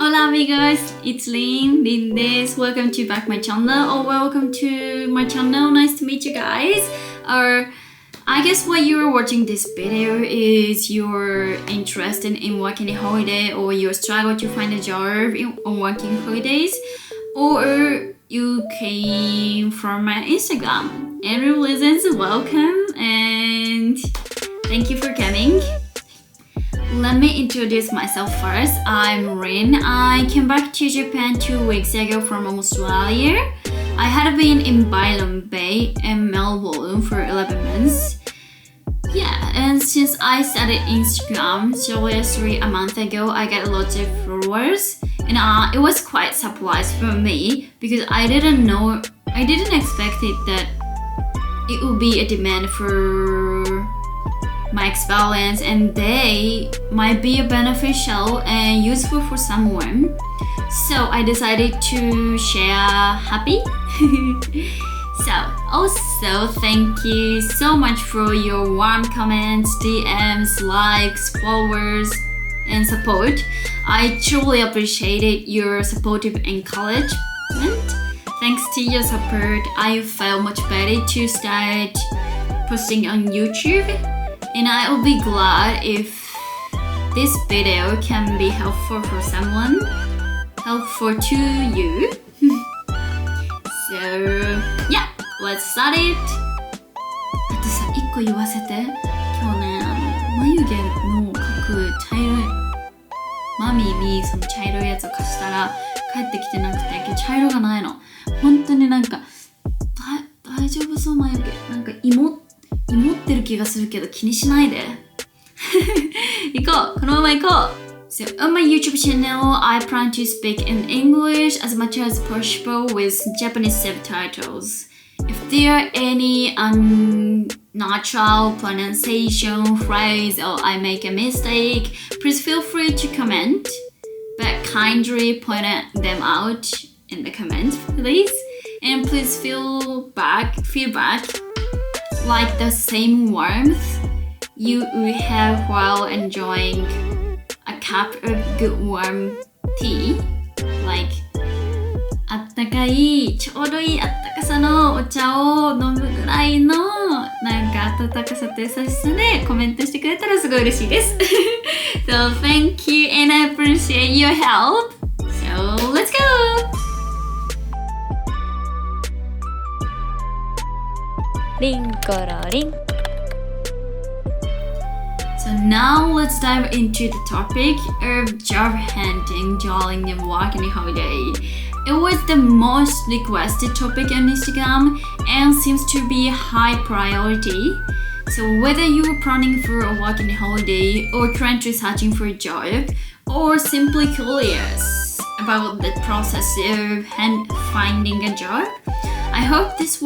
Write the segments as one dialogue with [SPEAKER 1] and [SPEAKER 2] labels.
[SPEAKER 1] Hola amigos, it's Lin this. Welcome to back my channel or welcome to my channel. Nice to meet you guys. I guess why you're watching this video is you're interested in working holiday or you struggle to find a job on working holidays, or you came from my Instagram. Every reasons welcome and thank you for coming. Let me introduce myself first. I'm Rin. I came back to Japan 2 weeks ago from Australia. I had been in Byron Bay and Melbourne for 11 months. Yeah, and since I started Instagram seriously a month ago, I got lots of followers, and it was quite surprise for me because I didn't expect it that it would be a demand for my experience and they might be beneficial and useful for someone. So I decided to share happy. So also thank you so much for your warm comments, DMs, likes, followers and support. I truly appreciated your supportive encouragement. Thanks to your support, I felt much better to start posting on YouTube. And I will be glad if this video can be helpful for someone, helpful to you. So yeah, let's start it. あとさ、1個言わせて。今日ね、眉毛の描く茶色いマミーにその茶色いやつを貸したら帰ってきてなくて、今日茶色がないの。本当になんか大丈夫そう眉毛。なんか芋ってる気がするけど気にしないで行こうこのまま行こう So on my YouTube channel I plan to speak in English as much as possible with Japanese subtitles. If there are any unnatural pronunciation phrase or I make a mistake, please feel free to comment, but kindly point them out in the comments please, and please feedback like the same warmth you would have while enjoying a cup of good warm tea. Like あったかい、ちょうどいいあったかさのお茶を飲むぐらいのなんか温かさと優しさでコメントしてくれたらすごい嬉しいです。So thank you and I appreciate your help. So let's go!
[SPEAKER 2] リンコロリン
[SPEAKER 1] So now let's dive into the topic of job hunting during the working holiday. It was the most requested topic on Instagram and seems to be a high priority. So whether you are planning for a working holiday or currently searching for a job or simply curious about the process of finding a job, I hope this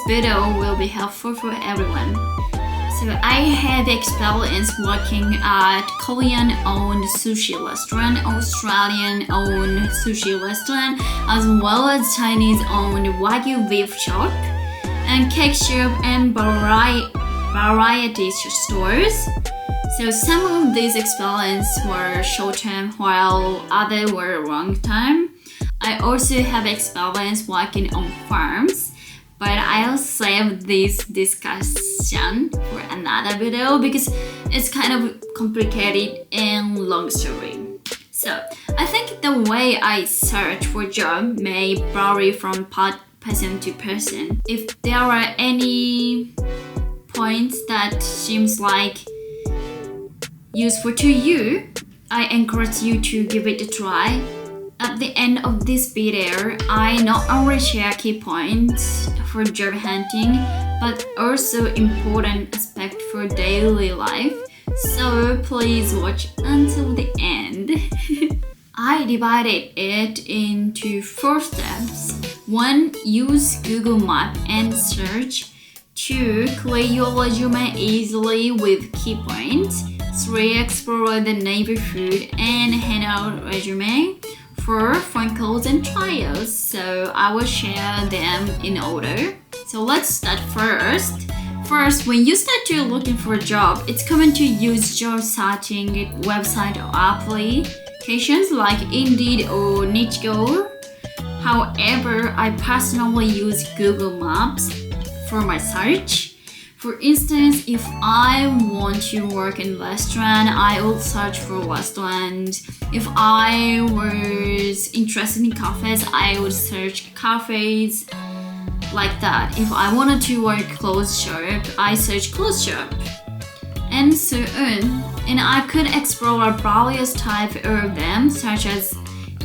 [SPEAKER 1] video will be helpful for everyone. So I have experience working at Korean-owned sushi restaurant, Australian-owned sushi restaurant, as well as Chinese-owned Wagyu beef shop, and cake shop and variety stores. So some of these experiences were short-term while others were long-term. I also have experience working on farms, but I'll save this discussion for another video because it's kind of complicated and long story. So I think the way I search for job may vary from person to person. If there are any points that seems like useful to you, I encourage you to give it a try. At the end of this video, I not only share key points for job hunting, but also important aspects for daily life. So please watch until the end. I divided it into 4 steps. 1. Use Google Maps and search. 2. Create your resume easily with key points. 3. Explore the neighborhood and hand out resume. 4. Phone calls and trials. So I will share them in order. So let's start first. First, when you start looking for a job, it's common to use job searching website or apply applications like Indeed or Nichgo. However, I personally use Google Maps for my search. For instance, if I want to work in restaurant, I would search for restaurant. If I was interested in cafes, I would search cafes. Like that. If I wanted to work clothes shop, I search clothes shop. And so on. And I could explore various types of them, such as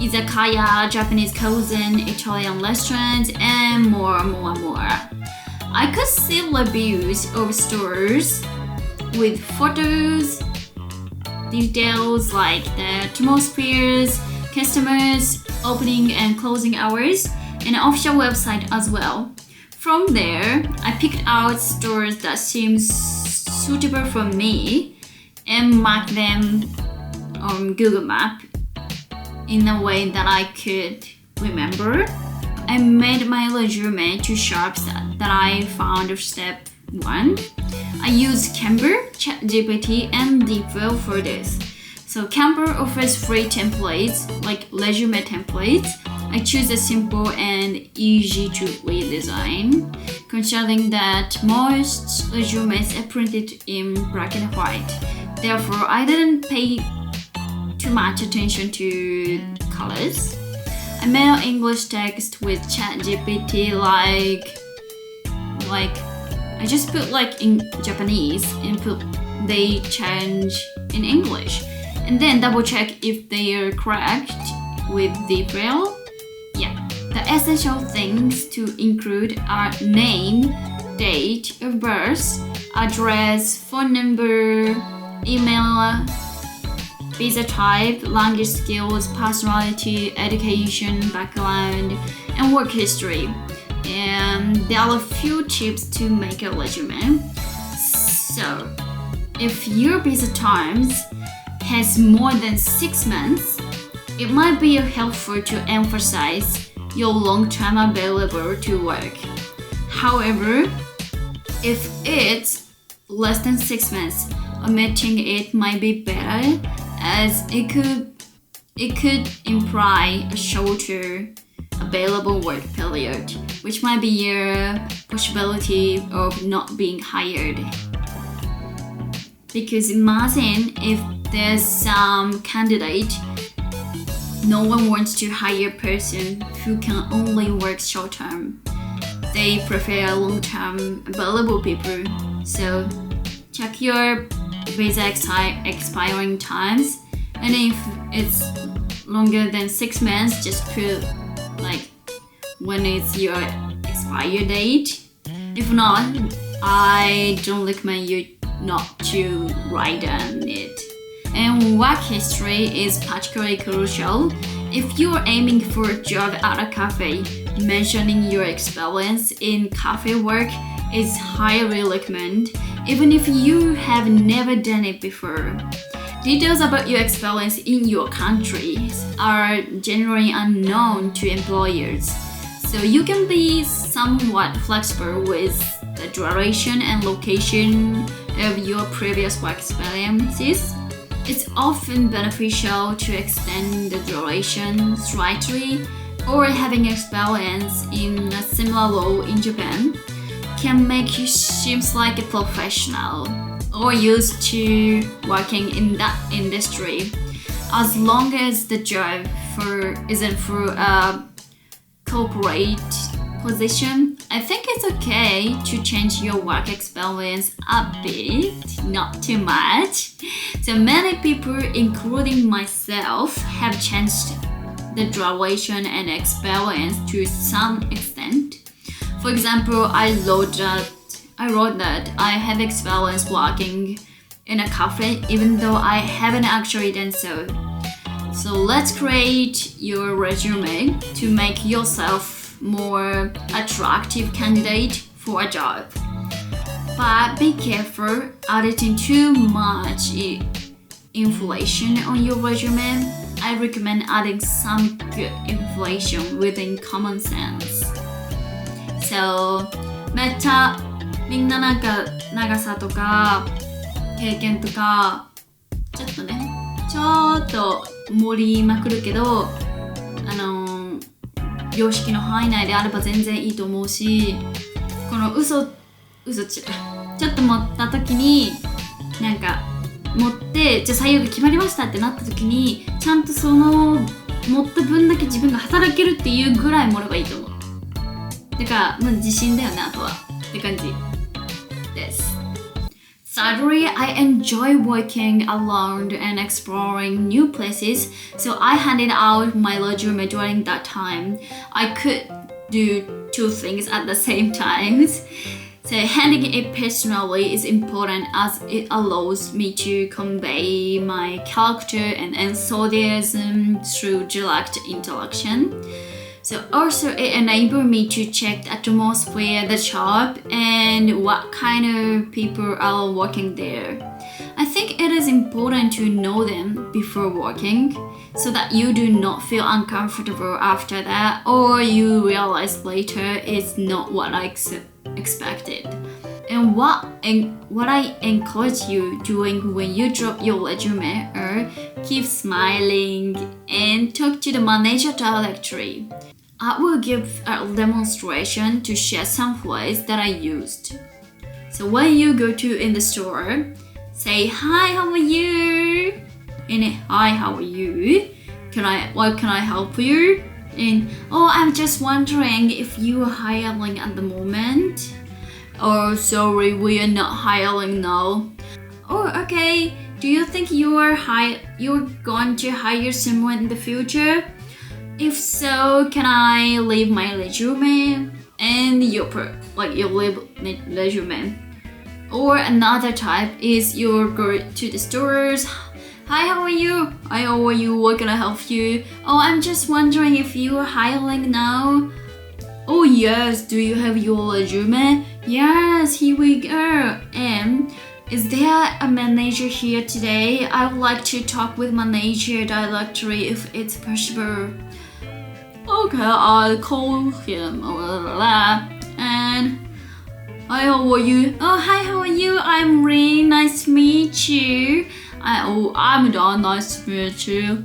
[SPEAKER 1] izakaya, Japanese cuisine, Italian restaurants, and more. I could see reviews of stores with photos, details like the atmospheres, customers, opening and closing hours, and official website as well. From there, I picked out stores that seemed suitable for me and marked them on Google Map in a way that I could remember. I made my resume to shops that I found of step 1. I used Canva, ChatGPT, and DeepL for this. So Canva offers free templates like resume templates. I choose a simple and easy to read design, considering that most resumes are printed in black and white. Therefore, I didn't pay too much attention to colors. I made an English text with ChatGPT like I just put like in Japanese and put they change in English, and then double check if they are correct with DeepL. The essential things to include are name, date of birth, address, phone number, email, visa type, language skills, personality, education, background, and work history. And there are a few tips to make a resume. So, if your visa terms has more than 6 months, it might be helpful to emphasize your long-term available to work. However, if it's less than 6 months, omitting it might be better, as it could imply a shorter available work period, which might be a possibility of not being hired. Because imagine if there's some candidate, no one wants to hire a person who can only work short term. They prefer long-term available people. So check your visa expiring times, and if it's longer than 6 months, just put like when it's your expire date. If not, I don't recommend you not to write down it. And work history is particularly crucial. If you're aiming for a job at a cafe, mentioning your experience in cafe work is highly recommended, even if you have never done it before. Details about your experience in your country are generally unknown to employers, so you can be somewhat flexible with the duration and location of your previous work experiences. It's often beneficial to extend the duration slightly, or having experience in a similar role in Japan can make you seem like a professional or used to working in that industry. As long as the job isn't for a corporate position, I think it's okay to change your work experience a bit, not too much. So many people, including myself, have changed the duration and experience to some extent. For example, I wrote that I have experience working in a cafe even though I haven't actually done so. So let's create your resume to make yourself more attractive candidate for a job. But be careful editing too much information on your resume. I recommend adding some good information within common sense. So めっちゃみんな長さとか経験とかちょっちょっと盛りまくるけど、常識の範囲内であれば全然いいと思うし、このちょっと持った時になんか持ってじゃあ採用が決まりましたってなった時にちゃんとその持った分だけ自分が働けるっていうぐらい盛ればいいと思う。だから、自信だよね、あとはって感じです。Sadly, I enjoy working alone and exploring new places, so I handed out my resume during that time. I could do two things at the same time. So handling it personally is important as it allows me to convey my character and enthusiasm through direct interaction. So also it enabled me to check the atmosphere, the job, and what kind of people are working there. I think it is important to know them before working so that you do not feel uncomfortable after that or you realize later it's not what I expected. And what I encourage you doing when you drop your resume are keep smiling and talk to the manager directly. I will give a demonstration to share some phrases that I used. So when you go to in the store, say hi, how are you? And hi, how are you? What can I help you? And oh, I'm just wondering if you are hiring at the moment. Oh, sorry, we are not hiring now. Oh, okay. Do you think you're going to hire someone in the future? If so, can I leave my resume and your resume? Or another type is you go to the stores. Hi, how are you? Hi, how are you? What can I help you? Oh, I'm just wondering if you are hiring now. Oh yes, do you have your resume? Yes, here we go. And is there a manager here today? I would like to talk with manager directly if it's possible. Okay, I'll call him. And hi, how are you? Oh, hi, how are you? I'm really nice to meet you. I'm Don. Nice to meet you.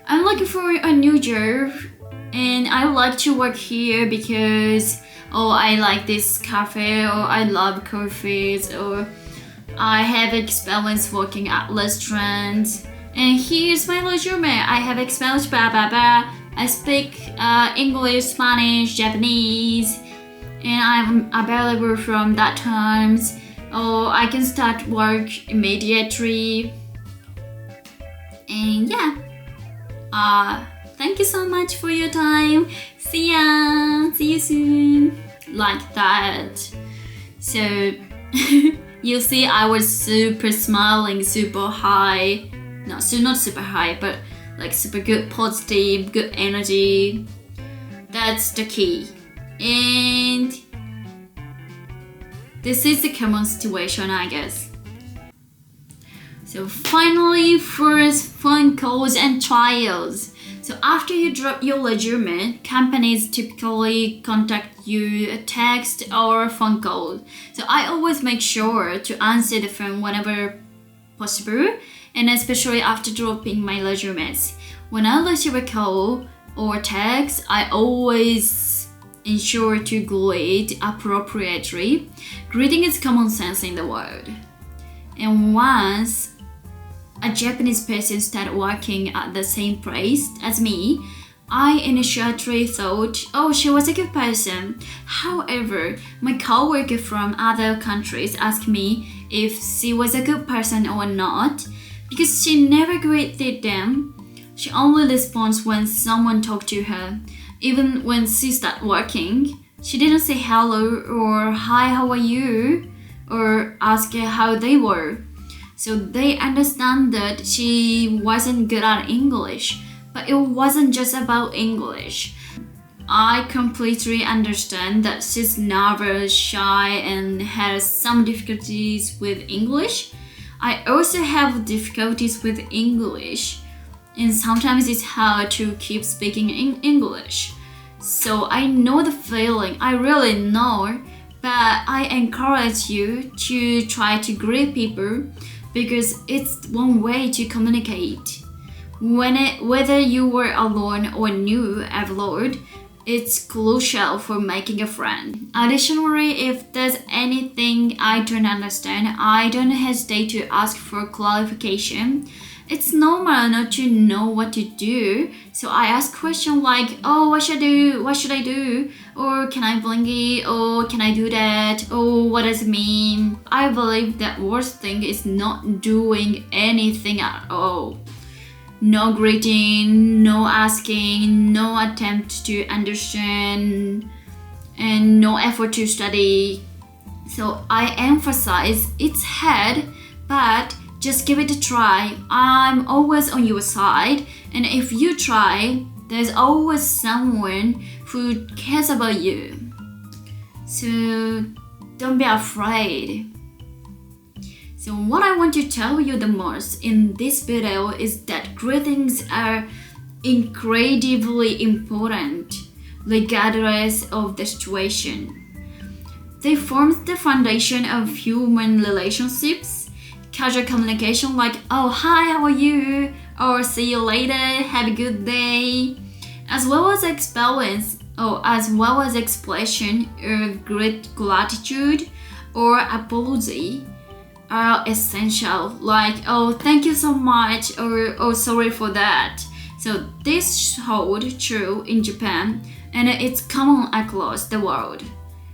[SPEAKER 1] I'm looking for a new job, and I like to work here because I like this cafe, or I love coffees, or I have experience working at restaurants. And here's my resume. I have experience, blah blah blah. I speak English, Spanish, Japanese, and I'm available from that times. I can start work immediately. And yeah, thank you so much for your time. See ya. See you soon. Like that. So you see, I was super smiling, super high. No, so not super high, but like super good, positive, good energy. That's the key. And this is the common situation, I guess. So finally, first phone calls and trials. So after you drop your resume, companies typically contact you a text or a phone call. So I always make sure to answer the phone whenever possible, and especially after dropping my resumes. When I receive a call or text, I always ensure to greet appropriately. Greeting is common sense in the world. And once a Japanese person started working at the same place as me, I initially thought, she was a good person. However, my coworker from other countries asked me if she was a good person or not, because she never greeted them. She only responds when someone talked to her. Even when she started working, she didn't say hello or hi, how are you, or ask how they were. So they understand that she wasn't good at English, but it wasn't just about English. I completely understand that she's nervous, shy, and has some difficulties with English. I also have difficulties with English, and sometimes it's hard to keep speaking in English. So I know the feeling, I really know, but I encourage you to try to greet people because it's one way to communicate. whether you were alone or new abroad, it's crucial for making a friend. Additionally, if there's anything I don't understand, I don't hesitate to ask for clarification. It's normal not to know what to do, so I ask questions like, oh, what should I do? Or can I blink it? Or can I do that? Or what does it mean? I believe that worst thing is not doing anything at all. No greeting, no asking, no attempt to understand, and no effort to study. So I emphasize it's hard, but just give it a try. I'm always on your side, and if you try, there's always someone who cares about you. So don't be afraid. So what I want to tell you the most in this video is that greetings are incredibly important, regardless of the situation. They form the foundation of human relationships. Casual communication like, oh, hi, how are you? Or see you later, have a good day. As well as expression of great gratitude or apology are essential, like, oh, thank you so much, or oh, sorry for that. So this holds true in Japan, and it's common across the world.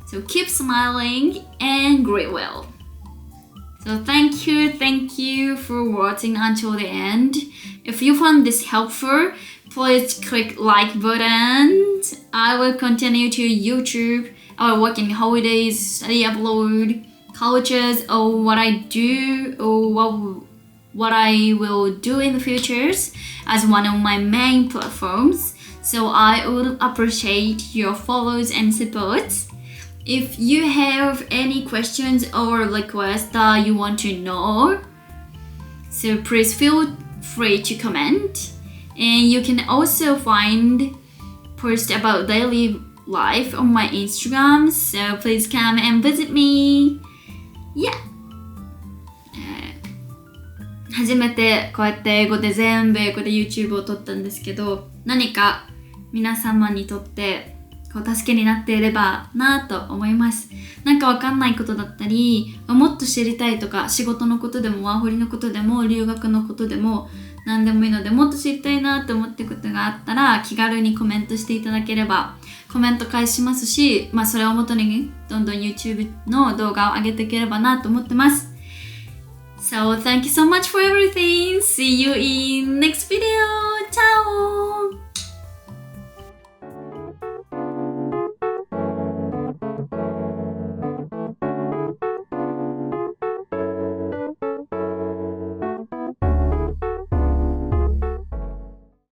[SPEAKER 1] So keep smiling and greet well. So thank you for watching until the end. If you found this helpful, please click like button. I will continue to YouTube our working holidays, study abroad, cultures, or what I do, or what I will do in the futures as one of my main platforms. So I would appreciate your follows and supports. If you have any questions or requests that you want to know, so please feel free to comment. And you can also find posts about daily life on my Instagram, so please come and visit me. Yeah. 初めてこうやって英語で全部英語で YouTube を撮ったんですけど、何か皆様にとってこう助けになっていればなと思います。なんかわかんないことだったり、もっと知りたいとか、仕事のことでもワーホリのことでも留学のことでも何でもいいので、もっと知りたいなと思っていることがあったら気軽にコメントしていただければコメント返しますし、それをもとにどんどん YouTube の動画を上げていければなと思ってます。So thank you so much for everything. See you in next video.